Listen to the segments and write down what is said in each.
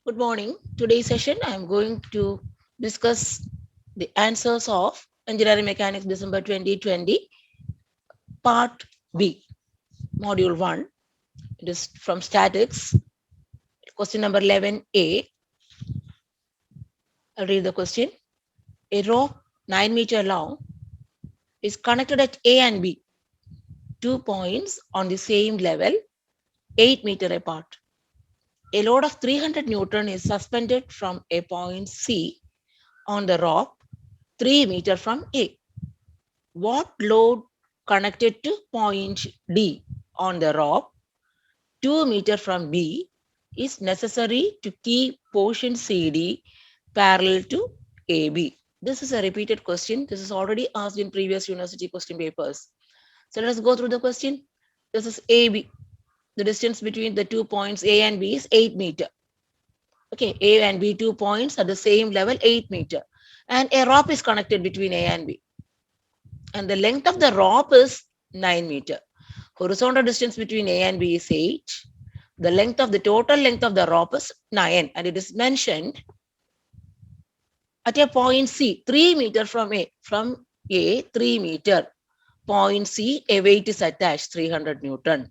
Good morning. Today's session, I am going to discuss the answers of Engineering Mechanics December 2020, Part B, Module 1. It is from Statics, question number 11A. I'll read the question. A rope 9 meter long is connected at A and B, 2 points on the same level, 8 meter apart. A load of 300 Newton is suspended from a point C on the rope 3 meter from A. What load connected to point D on the rope 2 meter from B is necessary to keep portion CD parallel to AB? This is a repeated question. This is already asked in previous university question papers. So let us go through the question. This is AB. The distance between the 2 points A and B is 8 meter. Okay, A and B 2 points at the same level 8 meter. And a rope is connected between A and B. And the length of the rope is 9 meter. Horizontal distance between A and B is 8. The length of the total length of the rope is 9, and it is mentioned at a point C, 3 meter from A. From A, 3 meter. Point C, a weight is attached, 300 Newton.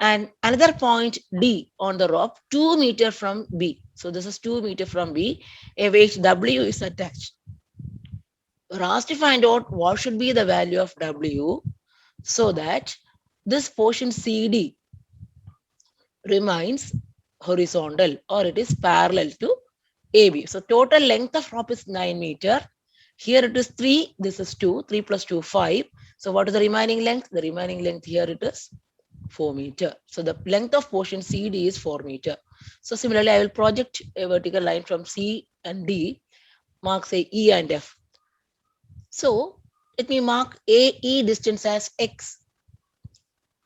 And another point D on the rope, 2 meter from B. So this is 2 meter from B. A weight W is attached. We're asked to find out what should be the value of W so that this portion CD remains horizontal or it is parallel to AB. So total length of rope is 9 meter. Here it is 3, this is 2, 3 plus 2, 5. So what is the remaining length? The remaining length here it is 4 meter. So the length of portion CD is 4 meter. So similarly, I will project a vertical line from C and D, mark say E and F. So let me mark AE distance as X.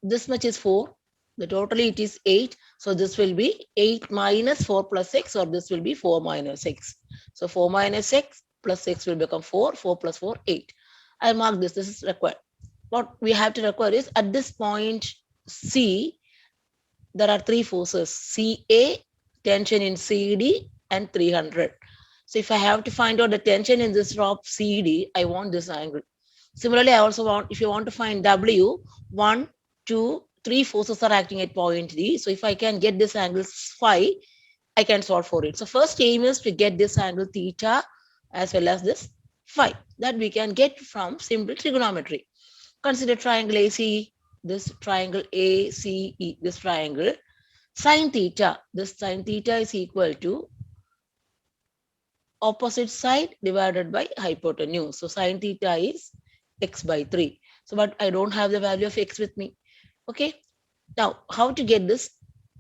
This much is 4. The totally it is 8. So this will be 8 minus 4 plus x, or this will be 4 minus x. So 4 minus x plus x will become 4. 4 plus 4, 8. I'll mark this. This is required. What we have to require is at this point C, there are 3 forces. CA, tension in CD, and 300. So if I have to find out the tension in this rope CD, I want this angle. Similarly, I also want, if you want to find W, 1, 2, 3 forces are acting at point D. So if I can get this angle phi, I can solve for it. So first aim is to get this angle theta as well as this phi that we can get from simple trigonometry. Consider triangle AC, this triangle ACE, this triangle. Sine theta, this sine theta is equal to opposite side divided by hypotenuse. So sine theta is x by 3. So but I don't have the value of x with me. Okay. Now how to get this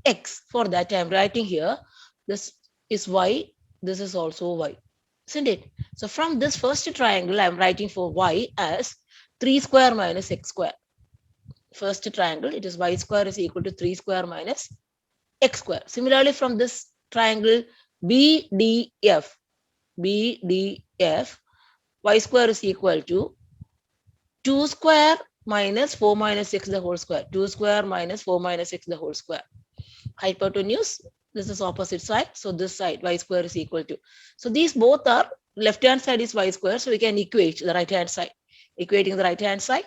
x? For that I am writing here. This is y. This is also y. Isn't it? So from this first triangle I am writing for y as 3 square minus x square. First triangle, it is y square is equal to 3 square minus x square. Similarly, from this triangle BDF, BDF, y square is equal to 2 square minus 4 minus x the whole square. 2 square minus 4 minus x the whole square. Hypotenuse, this is opposite side. So this side, y square is equal to. So these both are, left hand side is y square. So we can equate the right hand side. Equating the right hand side,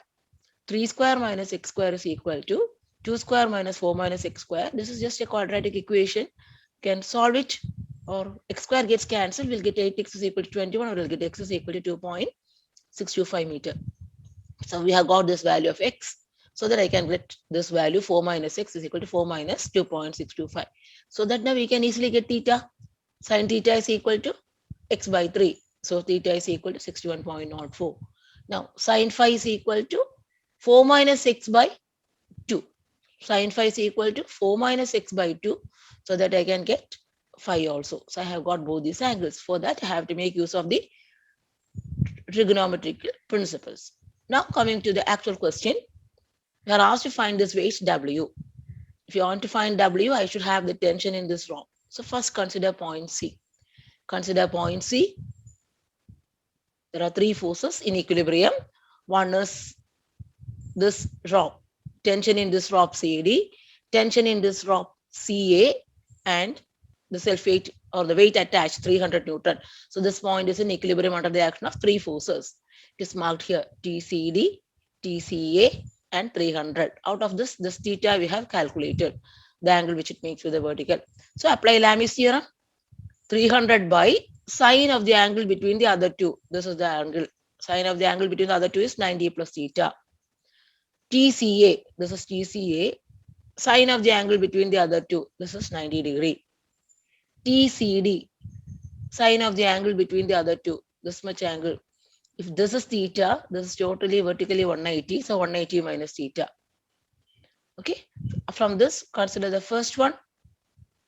3 square minus x square is equal to 2 square minus 4 minus x square. This is just a quadratic equation. You can solve it, or x square gets cancelled. We'll get 8x is equal to 21, or we'll get x is equal to 2.625 meter. So we have got this value of x, so that I can get this value 4 minus x is equal to 4 minus 2.625. So that now we can easily get theta. Sin theta is equal to x by 3. So theta is equal to 61.04. Now sin phi is equal to 4 minus x by 2. Sin phi is equal to 4 minus x by 2. So that I can get phi also. So I have got both these angles. For that, I have to make use of the trigonometric principles. Now coming to the actual question, we are asked to find this weight W. If you want to find W, I should have the tension in this rope. So first consider point C. Consider point C. There are 3 forces in equilibrium. One is this rope, tension in this rope CD, tension in this rope CA, and the self weight or the weight attached 300 Newton. So this point is in equilibrium under the action of three forces. It is marked here TCD, TCA and 300. Out of this theta we have calculated the angle which it makes with the vertical. So apply Lami's theorem. 300 by sine of the angle between the other two. This is the angle. Sine of the angle between the other two is 90 plus theta. TCA, this is TCA. Sine of the angle between the other two, this is 90 degree. TCD, sine of the angle between the other two, this much angle. If this is theta, this is totally vertically 180, so 180 minus theta. Okay, from this, consider the first one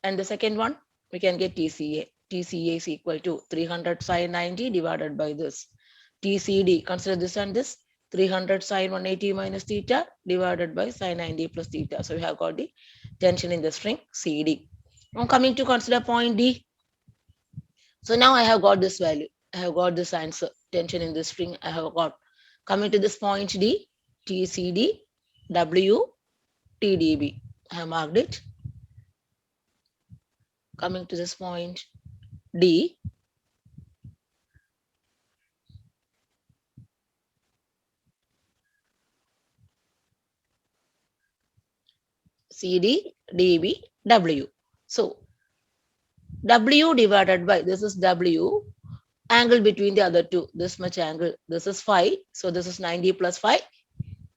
and the second one, we can get TCA. TCA is equal to 300 sine 90 divided by this. TCD, consider this and this, 300 sine 180 minus theta divided by sine 90 plus theta. So we have got the tension in the string CD. Now coming to consider point D. So now I have got this value. I have got this answer. Tension in the string I have got. Coming to this point D, TCD, W, TDB. I have marked it. Coming to this point D, CD, DB, W. So W divided by, this is W, angle between the other two, this much angle, this is phi, so this is 90 plus phi,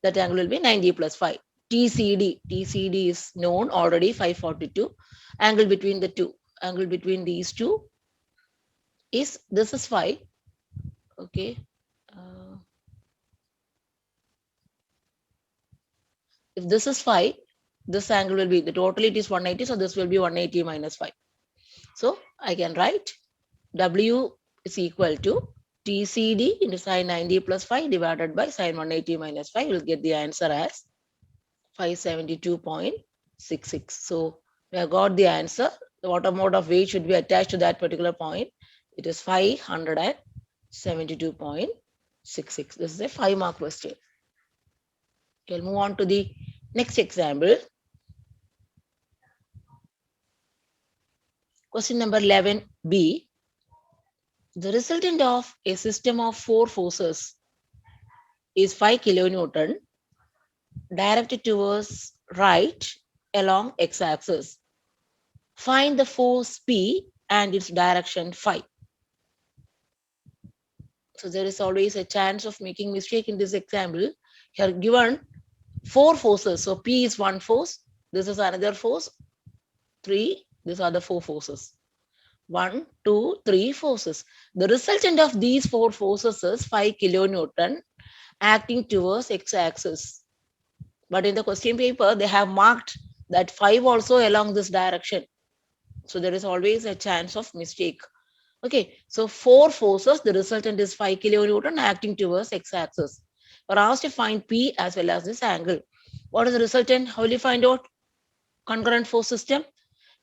that angle will be 90 plus phi. TCD, TCD is known already, 542, angle between the two, angle between these two is, this is phi, okay. If this is phi, this angle will be, the total it is 180, so this will be 180 minus phi. So I can write W is equal to TCD into sine 90 plus phi divided by sine 180 minus phi. We'll get the answer as 572.66. So we have got the answer. The water mode of weight should be attached to that particular point. It is 572.66. This is a 5-mark question. We'll move on to the next example. Question number 11b. The resultant of a system of 4 forces is 5 kilonewton directed towards right along x-axis. Find the force P and its direction phi. So there is always a chance of making mistake in this example. Here given 4 forces. So P is one force. This is another force. 3. These are the 4 forces. 1, 2, 3 forces. The resultant of these 4 forces is 5 kilonewton acting towards x-axis. But in the question paper, they have marked that 5 also along this direction. So there is always a chance of mistake. Okay, so 4 forces, the resultant is 5 kilonewton acting towards x-axis. We're asked to find P as well as this angle. What is the resultant? How will you find out? Concurrent force system.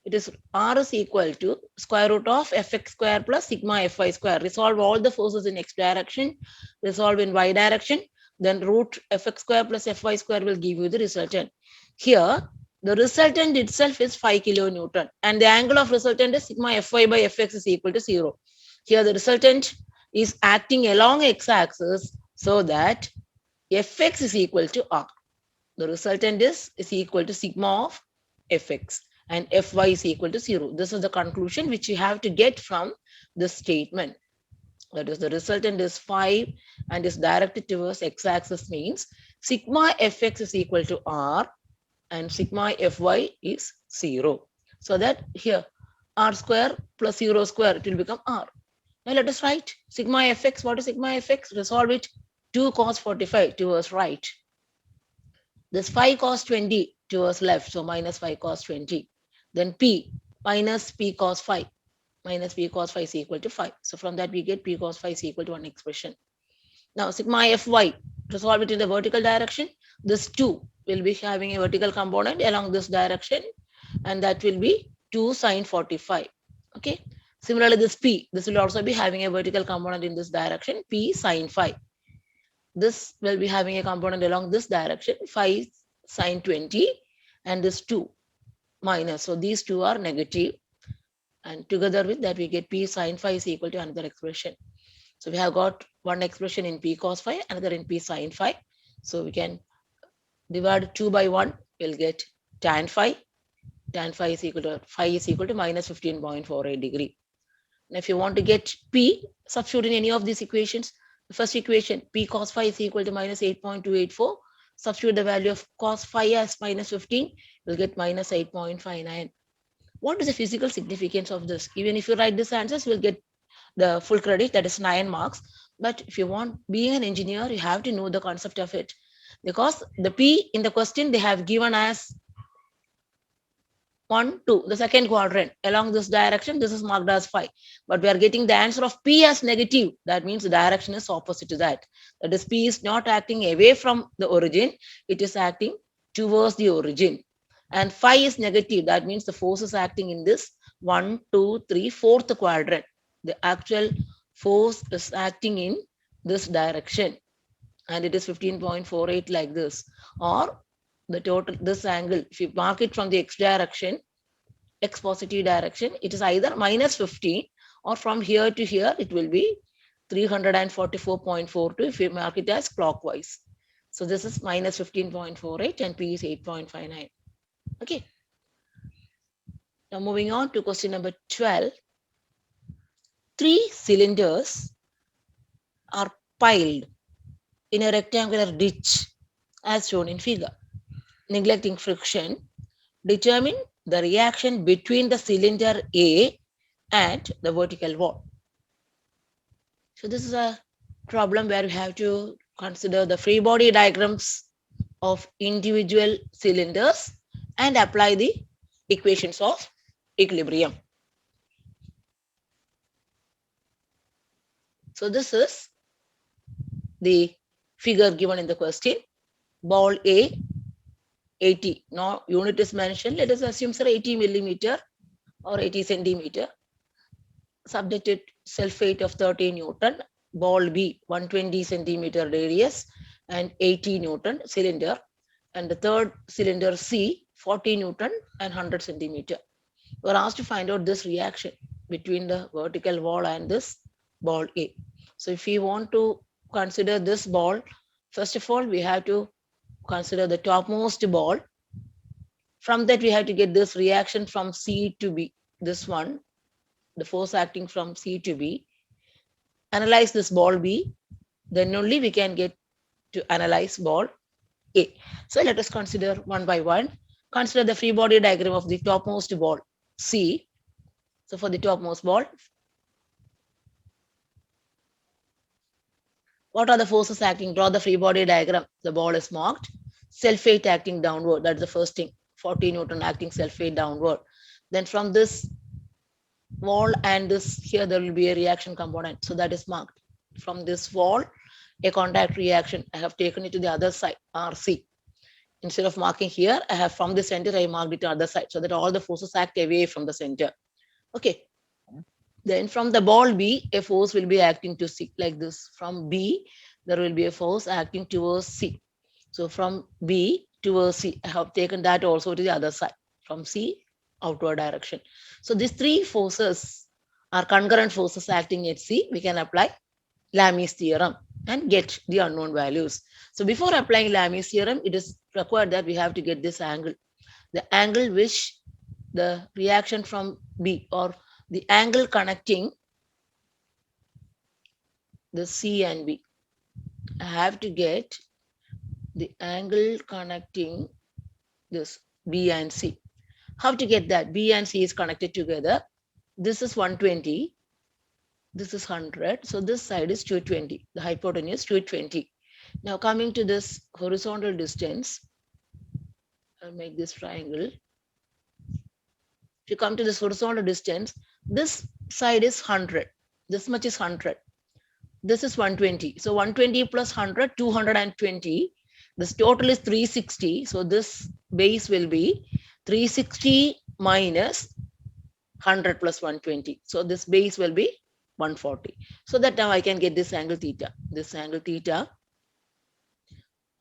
It is R is equal to square root of Fx square plus sigma Fy square. Resolve all the forces in x direction, resolve in y direction, then root Fx square plus Fy square will give you the resultant. Here, the resultant itself is 5 kilonewton and the angle of resultant is sigma Fy by Fx is equal to 0. Here, the resultant is acting along x-axis so that Fx is equal to R. The resultant is equal to sigma of Fx and Fy is equal to 0. This is the conclusion which you have to get from this statement. That is, the resultant is 5 and is directed towards x-axis means sigma Fx is equal to R and sigma Fy is 0. So that here R square plus 0 square, it will become R. Now let us write sigma Fx. What is sigma Fx? Resolve it. 2 cos 45 towards right. This 5 cos 20 towards left, so minus 5 cos 20. Then P minus P cos phi. Minus P cos phi is equal to 5. So from that we get P cos phi is equal to one expression. Now sigma Fy, to solve it in the vertical direction, this 2 will be having a vertical component along this direction and that will be 2 sine 45. Okay. Similarly, this P, this will also be having a vertical component in this direction, P sine phi. This will be having a component along this direction, 5 sine 20 and this 2 minus. So these two are negative. And together with that, we get P sine phi is equal to another expression. So we have got one expression in P cos phi, another in P sine phi. So we can divide 2 by 1, we'll get tan phi. Tan phi is equal to minus 15.48 degree. Now, if you want to get P, substitute in any of these equations. The first equation, P cos phi is equal to minus 8.284. Substitute the value of cos phi as minus 15, you'll get minus 8.59. What is the physical significance of this? Even if you write these answers, you'll get the full credit, that is 9 marks. But if you want, being an engineer, you have to know the concept of it. Because the P in the question, they have given as 1, 2, the second quadrant. Along this direction, this is marked as phi. But we are getting the answer of P as negative. That means the direction is opposite to that. That is, P is not acting away from the origin. It is acting towards the origin. And phi is negative. That means the force is acting in this 1, 2, 3, fourth quadrant. The actual force is acting in this direction. And it is 15.48 like this. Or the total, this angle, if you mark it from the x direction, x positive direction, it is either minus 15, or from here to here, it will be 344.42 if you mark it as clockwise. So this is minus 15.48 and P is 8.59. Okay. Now moving on to question number 12. 3 cylinders are piled in a rectangular ditch as shown in figure. Neglecting friction, determine the reaction between the cylinder A and the vertical wall. So this is a problem where we have to consider the free body diagrams of individual cylinders and apply the equations of equilibrium. So this is the figure given in the question. Ball A, 80. Now unit is mentioned. Let us assume, sir, 80 millimeter or 80 centimeter. Subjected self-weight of 30 Newton. Ball B, 120 centimeter radius and 80 Newton cylinder. And the third cylinder C, 40 Newton and 100 centimeter. We are asked to find out this reaction between the vertical wall and this ball A. So if we want to consider this ball, first of all, we have to consider the topmost ball. From that, we have to get this reaction from C to B, this one, the force acting from C to B. Analyze this ball B, then only we can get to analyze ball A. So let us consider one by one. Consider the free body diagram of the topmost ball C. So for the topmost ball, what are the forces acting? Draw the free body diagram. The ball is marked. Self-weight acting downward. That's the first thing. 40 Newton acting self-weight downward. Then from this wall and this here, there will be a reaction component. So that is marked. From this wall, a contact reaction. I have taken it to the other side, RC. Instead of marking here, I have from the center, I marked it to the other side so that all the forces act away from the center. Okay. Then from the ball B, a force will be acting to C like this. From B, there will be a force acting towards C. So from B towards C, I have taken that also to the other side. From C, outward direction. So these three forces are concurrent forces acting at C. We can apply Lami's theorem and get the unknown values. So before applying Lami's theorem, it is required that we have to get this angle. The angle which the reaction from B, or the angle connecting the C and B. I have to get the angle connecting this B and C. How to get that? B and C is connected together. This is 120. This is 100. So this side is 220. The hypotenuse 220. Now coming to this horizontal distance, I'll make this triangle. If you come to this horizontal distance, this side is 100. This much is 100. This is 120. So 120 plus 100, 220. This total is 360. So this base will be 360 minus 100 plus 120. So this base will be 140. So that now I can get this angle theta. This angle theta,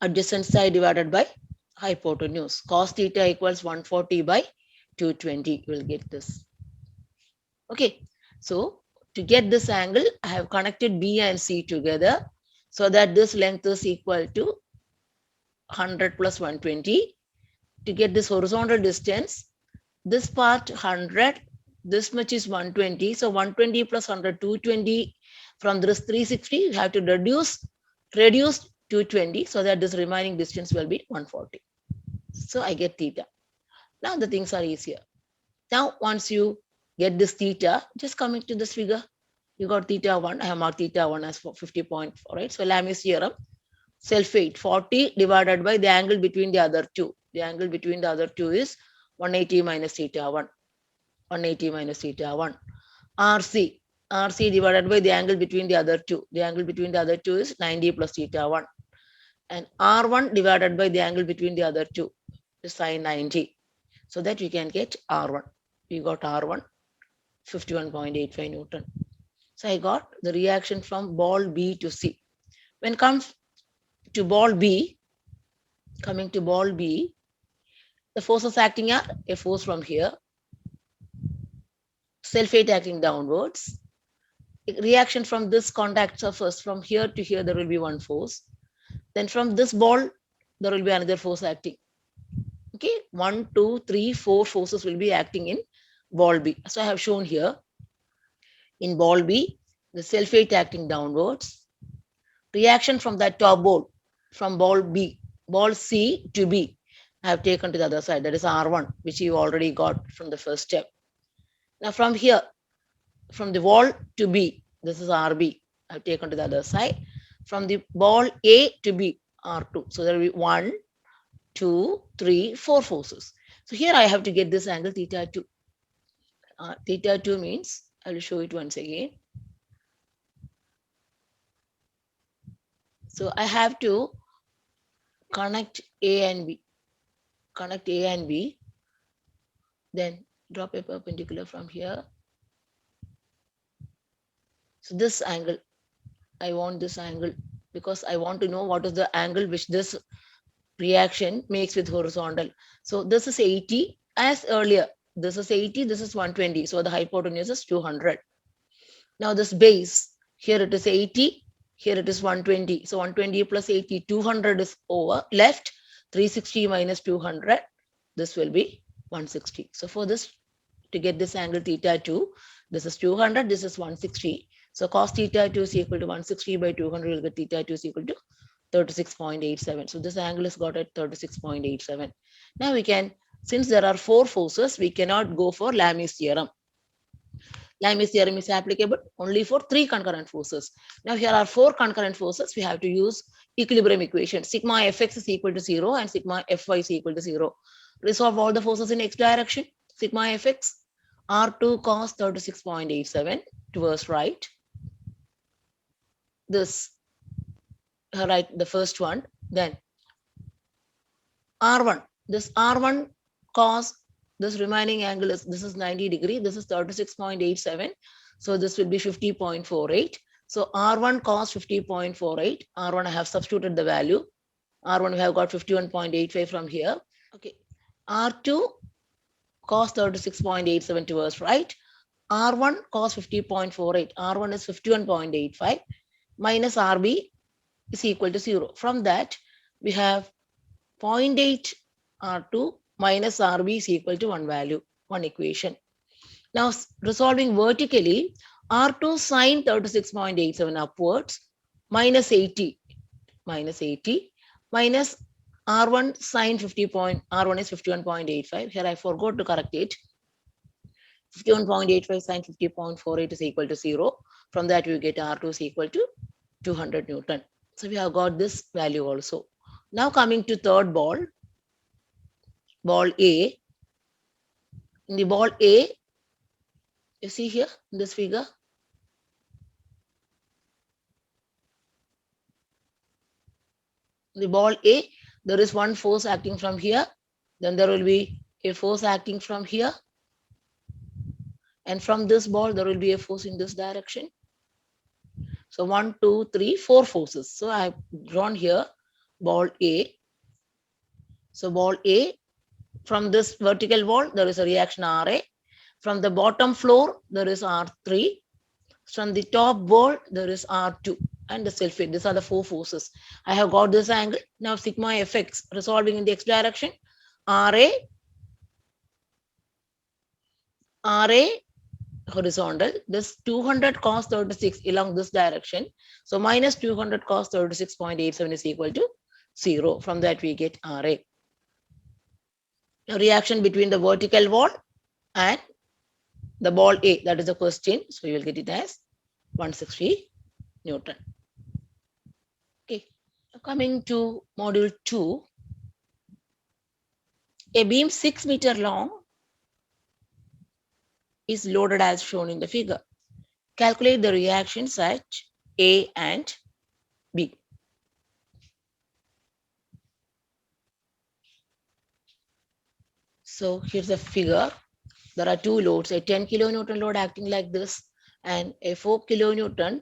adjacent side divided by hypotenuse. Cos theta equals 140 by 220. You will get this. Okay, so to get this angle, I have connected B and C together so that this length is equal to 100 plus 120. To get this horizontal distance, this part 100, this much is 120. So 120 plus 100, 220. From this 360, you have to reduce 220 so that this remaining distance will be 140. So I get theta. Now the things are easier. Now once you get this theta, just coming to this figure, you got theta 1. I have marked theta 1 as 50.4, right? So Lami's theorem, self-weight 40 divided by the angle between the other two. The angle between the other two is 180 minus theta 1. 180 minus theta 1. RC divided by the angle between the other two. The angle between the other two is 90 plus theta 1. And R1 divided by the angle between the other two is sine 90. So that you can get R1. We got R1, 51.85 Newton. So I got the reaction from ball B to C. When it comes to ball B, coming to ball B, the forces acting are a force from here, self-weight acting downwards. Reaction from this contact surface from here to here, there will be one force. Then from this ball, there will be another force acting. Okay, 1, 2, 3, 4 forces will be acting in ball B. So I have shown here in ball B, the self-weight acting downwards. Reaction from that top ball, from ball B, ball C to B, I have taken to the other side. That is R1, which you already got from the first step. Now from here, from the wall to B, this is RB, I have taken to the other side. From the ball A to B, R2. So there will be 1, 2, 3, 4 forces. So here I have to get this angle theta 2. Theta 2 means, I will show it once again. So I have to connect A and B. Connect A and B. Then drop a perpendicular from here. So this angle, I want this angle because I want to know what is the angle which this reaction makes with horizontal. So this is 80 as earlier. This is 80, this is 120. So the hypotenuse is 200. Now this base, here it is 80, here it is 120. So 120 plus 80, 200 is over, left, 360 minus 200, this will be 160. So for this, to get this angle theta 2, this is 200, this is 160. So cos theta 2 is equal to 160 by 200, will get theta 2 is equal to 36.87. So this angle is got at 36.87. Now we can, since there are 4 forces, we cannot go for Lami's theorem. Lami's theorem is applicable only for 3 concurrent forces. Now here are 4 concurrent forces. We have to use equilibrium equation. Sigma fx is equal to 0 and sigma fy is equal to 0. Resolve all the forces in x direction. Sigma fx, R2 cos 36.87 towards right. This, right, the first one. Then R1, this R1 cos, this remaining angle is, this is 90 degree, this is 36.87. So this will be 50.48. So R1 cos 50.48, R1 I have substituted the value. R1 we have got 51.85 from here. Okay, R2 cos 36.87 towards right. R1 cos 50.48, R1 is 51.85 minus RB is equal to 0. From that, we have 0.8 R2 minus RB is equal to one value, one equation. Now resolving vertically, R2 sine 36.87 upwards minus 80 minus R1 sine 50 point, R1 is 51.85. Here I forgot to correct it. 51.85 sine 50.48 is equal to 0. From that we get R2 is equal to 200 Newton. So we have got this value also. Now coming to third ball, ball A. In the ball A, you see here in this figure, the ball A, there is one force acting from here, then there will be a force acting from here, and from this ball there will be a force in this direction. So 1, 2, 3, 4 forces. So I have drawn here ball A. So ball A, from this vertical wall there is a reaction RA, From the bottom floor, there is R3. From the top wall, there is R2 and the self-weight. These are the four forces. I have got this angle. Now sigma fx resolving in the x direction. RA, RA horizontal. This 200 cos 36 along this direction. So minus 200 cos 36.87 is equal to 0. From that we get RA. A reaction between the vertical wall and the ball A. That is the question. So you will get it as 160 Newton. Okay. Coming to module 2. A beam 6 meter long is loaded as shown in the figure. Calculate the reactions at A and B. So here's a figure. There are two loads, a 10 kilonewton load acting like this and a 4 kilonewton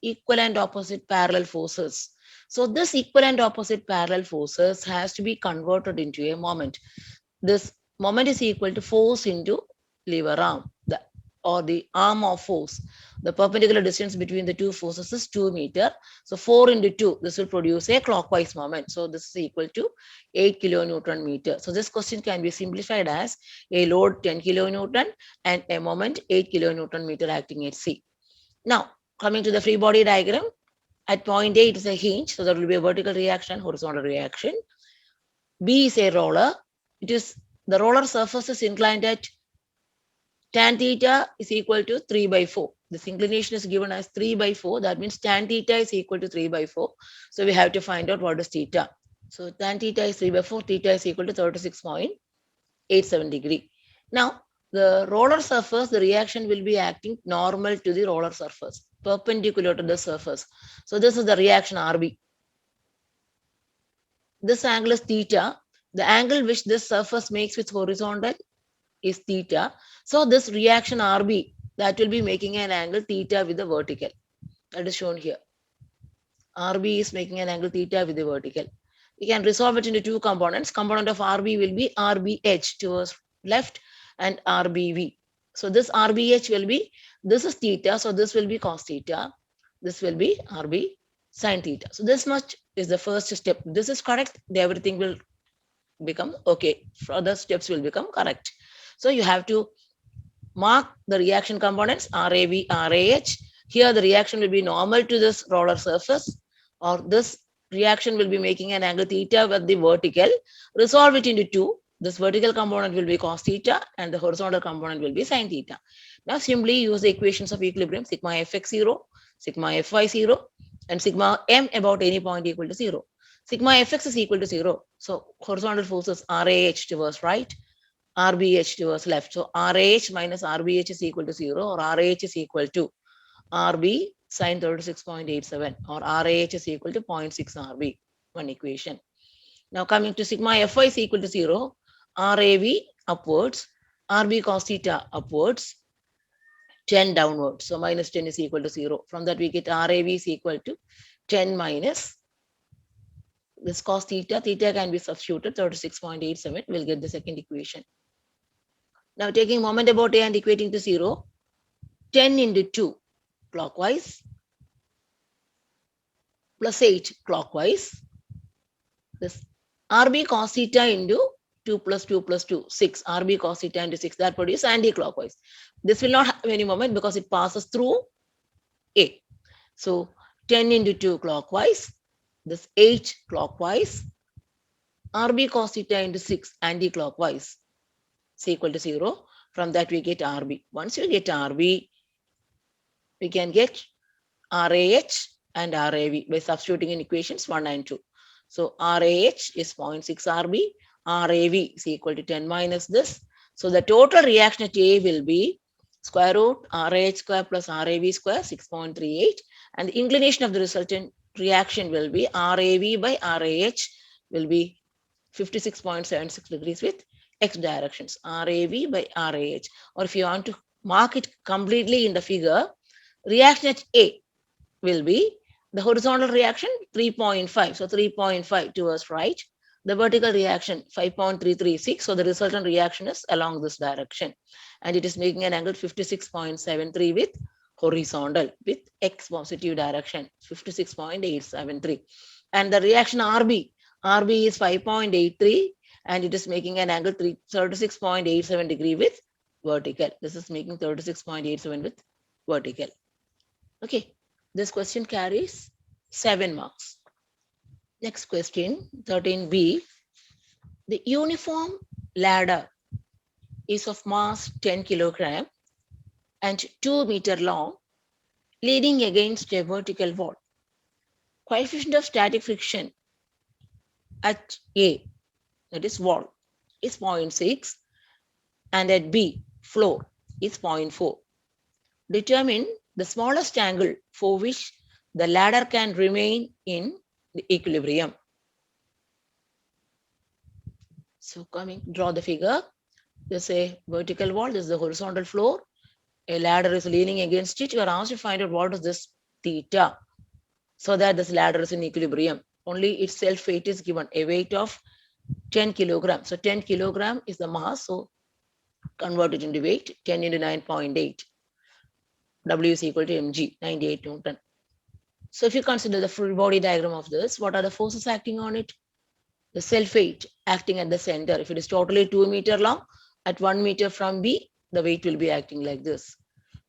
equal and opposite parallel forces. So this equal and opposite parallel forces has to be converted into a moment. This moment is equal to force into lever arm or the arm of force. The perpendicular distance between the two forces is 2 meter. So 4 into 2, this will produce a clockwise moment. So this is equal to 8 kilonewton meter. So this question can be simplified as a load 10 kilonewton and a moment 8 kilonewton meter acting at C. Now, coming to the free body diagram, at point A, it is a hinge. So there will be a vertical reaction, horizontal reaction. B is a roller. It is the roller surface is inclined at tan theta is equal to 3 by 4. This inclination is given as 3 by 4. That means tan theta is equal to 3 by 4. So we have to find out what is theta. So tan theta is 3 by 4. Theta is equal to 36.87 degree. Now, the roller surface, the reaction will be acting normal to the roller surface, perpendicular to the surface. So this is the reaction RB. This angle is theta. The angle which this surface makes with horizontal is theta. So this reaction RB, that will be making an angle theta with the vertical. That is shown here. RB is making an angle theta with the vertical. We can resolve it into two components. Component of RB will be RBH towards left and RBV. So this RBH will be, this is theta. So this will be cos theta. This will be RB sin theta. So this much is the first step. This is correct. Everything will become okay. Further steps will become correct. So you have to mark the reaction components RAV, RAH. Here the reaction will be normal to this roller surface, or this reaction will be making an angle theta with the vertical. Resolve it into two. This vertical component will be cos theta and the horizontal component will be sin theta. Now simply use the equations of equilibrium sigma fx0, sigma fy0 and sigma m about any point equal to 0. Sigma fx is equal to 0. So horizontal forces RAH towards right, RBH towards left. So RAH minus RBH is equal to 0, or RAH is equal to RB sin 36.87, or RAH is equal to 0.6 RB. One equation. Now coming to sigma Fy is equal to 0, RAV upwards, RB cos theta upwards, 10 downwards. So minus 10 is equal to 0. From that we get RAV is equal to 10 minus this cos theta. Theta can be substituted 36.87. We'll get the second equation. Now taking moment about A and equating to 0, 10 into 2 clockwise plus 8 clockwise. This RB cos theta into 2 plus 2 plus 2, 6. RB cos theta into 6, that produces anti-clockwise. This will not have any moment because it passes through A. So 10 into 2 clockwise, this 8 clockwise, RB cos theta into 6 anti-clockwise is equal to 0. From that we get RB. Once you get RB, we can get RAH and RAV by substituting in equations 1 and 2. So RAH is 0.6 RB, RAV is equal to 10 minus this. So the total reaction at A will be square root RAH square plus RAV square, 6.38. And the inclination of the resultant reaction will be RAV by RAH will be 56.76 degrees with X directions, RAV by RAH. Or if you want to mark it completely in the figure, reaction at A will be the horizontal reaction 3.5. So 3.5 towards right. The vertical reaction 5.336. So the resultant reaction is along this direction. And it is making an angle 56.73 with horizontal with x positive direction 56.873. And the reaction RB is 5.83 and it is making an angle 36.87 degree with vertical. This is making 36.87 with vertical. Okay, this question carries 7 marks. Next question, 13b. The uniform ladder is of mass 10 kilogram and 2 meter long, leaning against a vertical wall. Coefficient of static friction at A, that is wall, is 0.6 and at B, floor, is 0.4. Determine the smallest angle for which the ladder can remain in the equilibrium. So draw the figure. There's a vertical wall, this is the horizontal floor. A ladder is leaning against it. You are asked to find out what is this theta so that this ladder is in equilibrium. Only its self weight is given, a weight of 10 kilograms. So 10 kilogram is the mass. So convert it into weight, 10 into 9.8. W is equal to mg, 98 Newton. So if you consider the full body diagram of this, what are the forces acting on it? The self weight acting at the center. If it is totally 2 meter long, at 1 meter from B, the weight will be acting like this.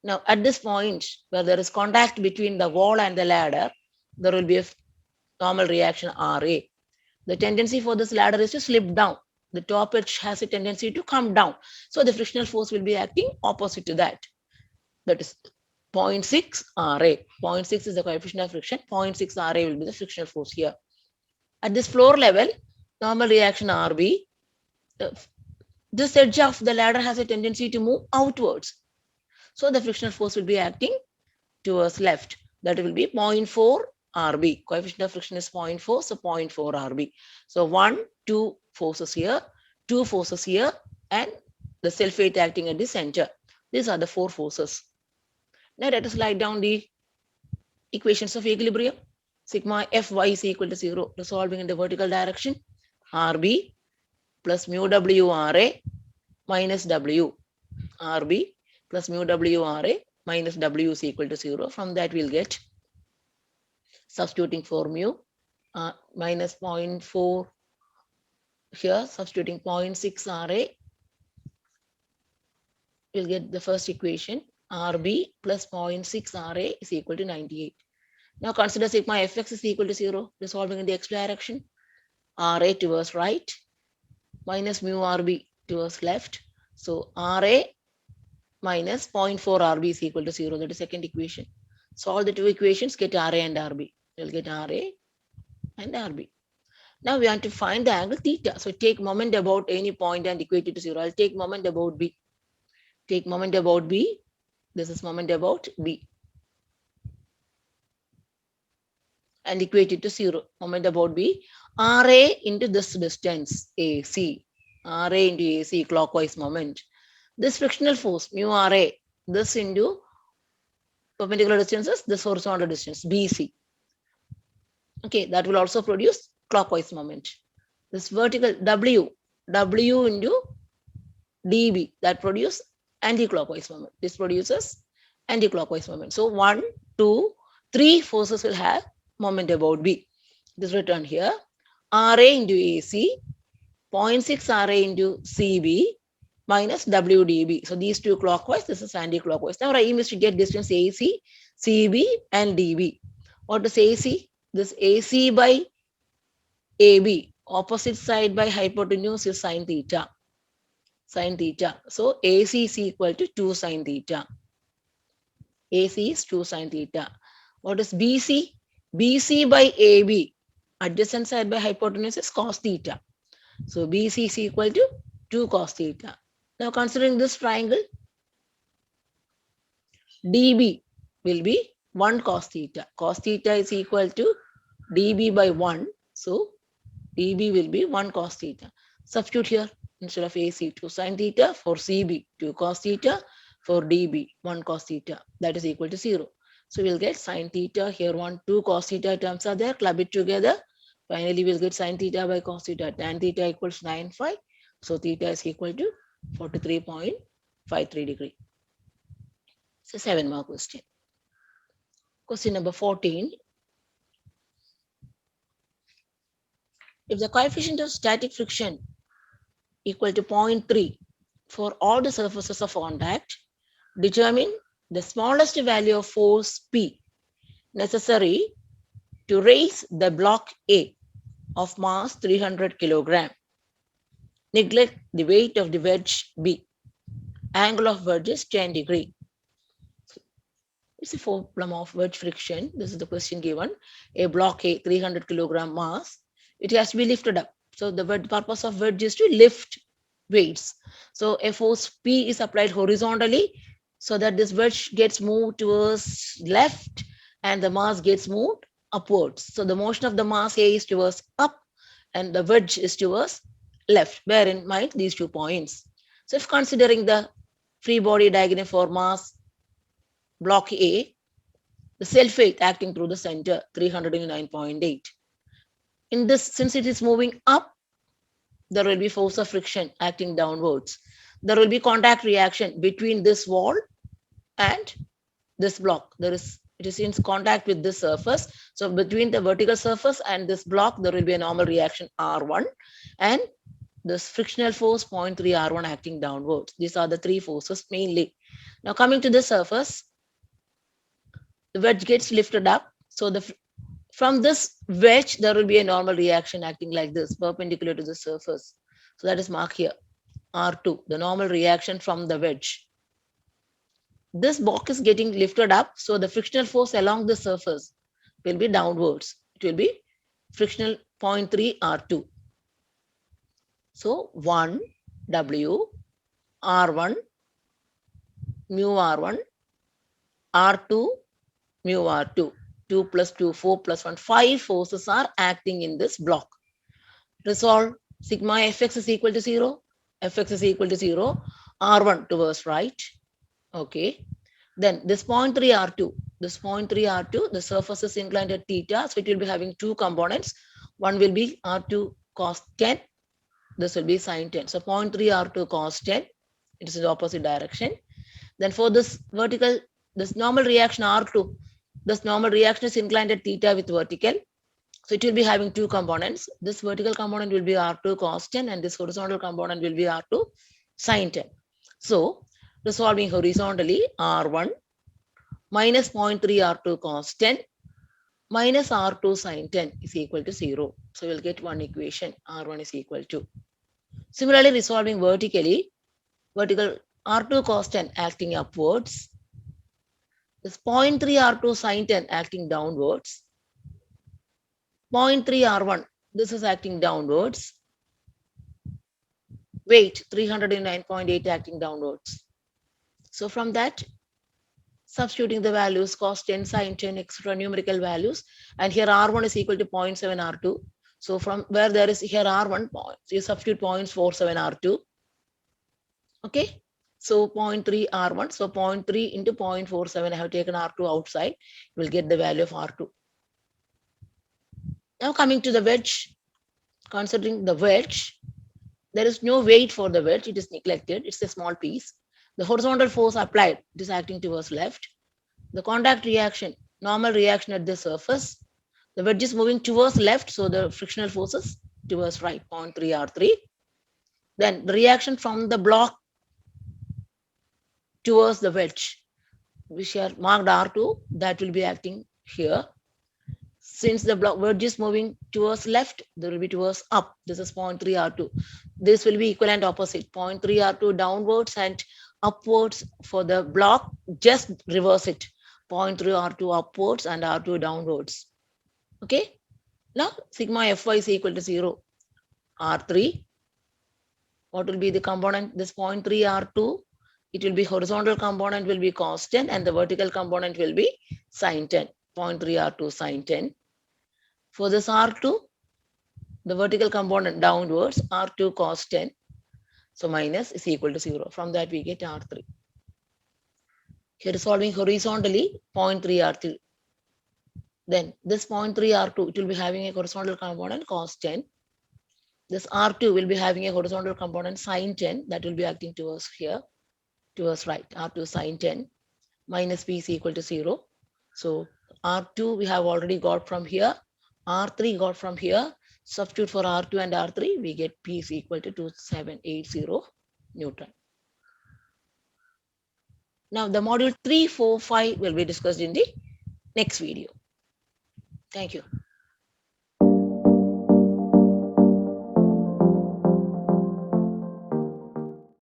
Now, at this point where there is contact between the wall and the ladder, there will be a normal reaction RA. The tendency for this ladder is to slip down. The top edge has a tendency to come down. So the frictional force will be acting opposite to that. That is 0.6 RA. 0.6 is the coefficient of friction. 0.6 RA will be the frictional force here. At this floor level, normal reaction RB, this edge of the ladder has a tendency to move outwards. So the frictional force will be acting towards left. That will be 0.4 RB. Coefficient of friction is 0.4, so 0.4 RB. So 1, 2 forces here, 2 forces here, and the self weight acting at the center. These are the 4 forces. Now let us write down the equations of equilibrium. Sigma Fy is equal to 0, resolving in the vertical direction. RB plus mu W RA minus W. RB plus mu W RA minus W is equal to 0. From that we'll get, substituting for mu, minus 0.4 here, substituting 0.6 RA, we'll get the first equation. RB plus 0.6 RA is equal to 98. Now consider sigma Fx is equal to 0, resolving in the x direction. RA towards right minus mu RB towards left. So RA minus 0.4 RB is equal to 0. That is second equation. Solve the two equations, get RA and RB. You'll get RA and RB. Now we want to find the angle theta. So take moment about any point and equate it to 0. I'll take moment about B. Take moment about B. This is moment about B. And equate it to 0. Moment about B. RA into this distance, AC. RA into AC, clockwise moment. This frictional force, mu RA, this into perpendicular distances, this horizontal distance, BC. Okay, that will also produce clockwise moment. This vertical W into dB, that produces anti-clockwise moment. This produces anti-clockwise moment. So 1, 2, 3 forces will have moment about B. This written here. RA into AC, 0.6 RA into CB minus WDB. So these two clockwise, this is anti-clockwise. Now our aim is to get distance AC, CB and DB. What is AC? This AC by AB, opposite side by hypotenuse is sine theta. Sine theta. So AC is equal to 2 sine theta. AC is 2 sine theta. What is BC? BC by AB, adjacent side by hypotenuse is cos theta. So BC is equal to 2 cos theta. Now considering this triangle, DB will be 1 cos theta. Cos theta is equal to DB by 1. So DB will be 1 cos theta. Substitute here, instead of AC 2 sin theta, for CB 2 cos theta, for DB 1 cos theta, that is equal to 0. So we'll get sin theta here, 1, 2 cos theta terms are there, club it together, Finally, we'll get sine theta by cos theta. Tan theta equals 9 phi. So theta is equal to 43.53 degree. So 7 mark question. Question number 14. If the coefficient of static friction equal to 0.3 for all the surfaces of contact, determine the smallest value of force P necessary to raise the block A of mass 300 kilogram. Neglect the weight of the wedge B. Angle of wedge is 10 degree. It's a problem of wedge friction. This is the question given. A block A, 300 kilogram mass, it has to be lifted up. So the purpose of wedge is to lift weights. So a force P is applied horizontally so that this wedge gets moved towards left and the mass gets moved upwards. So the motion of the mass A is towards up and the wedge is towards left. Bear in mind these 2 points. So if considering the free body diagram for mass block A, the self weight acting through the center 309.8. In this, since it is moving up, there will be force of friction acting downwards. There will be contact reaction between this wall and this block. It is in contact with this surface. So between the vertical surface and this block, there will be a normal reaction R1 and this frictional force 0.3 R1 acting downwards. These are the 3 forces mainly. Now coming to the surface, the wedge gets lifted up. So from this wedge, there will be a normal reaction acting like this, perpendicular to the surface. So that is marked here, R2, the normal reaction from the wedge. This block is getting lifted up, so the frictional force along the surface will be downwards. It will be frictional 0.3 R2. So 1 W R1 mu R1 R2 mu R2. 2 plus 2, 4 plus 1, 5 forces are acting in this block. Resolve sigma Fx is equal to 0. Fx is equal to 0. R1 towards right. Okay. Then this 0.3 R2. This 0.3 R2, the surface is inclined at theta. So it will be having 2 components. One will be R2 cos 10. This will be sine 10. So 0.3 R2 cos 10. It is in the opposite direction. Then for this vertical, this normal reaction R2, this normal reaction is inclined at theta with vertical. So it will be having 2 components. This vertical component will be R2 cos 10 and this horizontal component will be R2 sin 10. So resolving horizontally, R1 minus 0.3 R2 cos 10 minus R2 sin 10 is equal to 0. So we'll get one equation, R1 is equal to. Similarly, resolving vertically, vertical R2 cos 10 acting upwards, this 0.3 R2 sin 10 acting downwards, 0.3 R1, this is acting downwards, weight 309.8 acting downwards. So from that, substituting the values cos 10, sin 10, etc. numerical values, and here R1 is equal to 0.7 R2. So from where there is here R1, you substitute 0.47 R2. Okay. So 0.3 R1, so 0.3 into 0.47, I have taken R2 outside, you will get the value of R2. Now coming to the wedge, considering the wedge, there is no weight for the wedge, it is neglected, it's a small piece. The horizontal force applied, it is acting towards left. The contact reaction, normal reaction at the surface, the wedge is moving towards left, so the frictional forces towards right, 0.3 R3. Then the reaction from the block towards the wedge, which are marked R2, that will be acting here. Since the block wedge is moving towards left, there will be towards up. This is 0.3 R2. This will be equivalent opposite, 0.3 R2 downwards and upwards for the block, just reverse it, 0.3 R2 upwards and R2 downwards. Okay. Now sigma Fy is equal to 0. R3. What will be the component? This 0.3 R2. It will be horizontal component will be cos 10 and the vertical component will be sin 10. 0.3 R2 sin 10. For this R2, the vertical component downwards, R2 cos 10. So minus is equal to 0. From that we get R3. Here solving horizontally, 0.3 R3. Then this 0.3 R2, it will be having a horizontal component cos 10. This R2 will be having a horizontal component sine 10 that will be acting towards here, towards right. R2 sine 10 minus P is equal to 0. So R2 we have already got from here. R3 got from here. Substitute for R2 and R3, we get P is equal to 2780 Newton. Now the module 3, 4, 5 will be discussed in the next video. Thank you.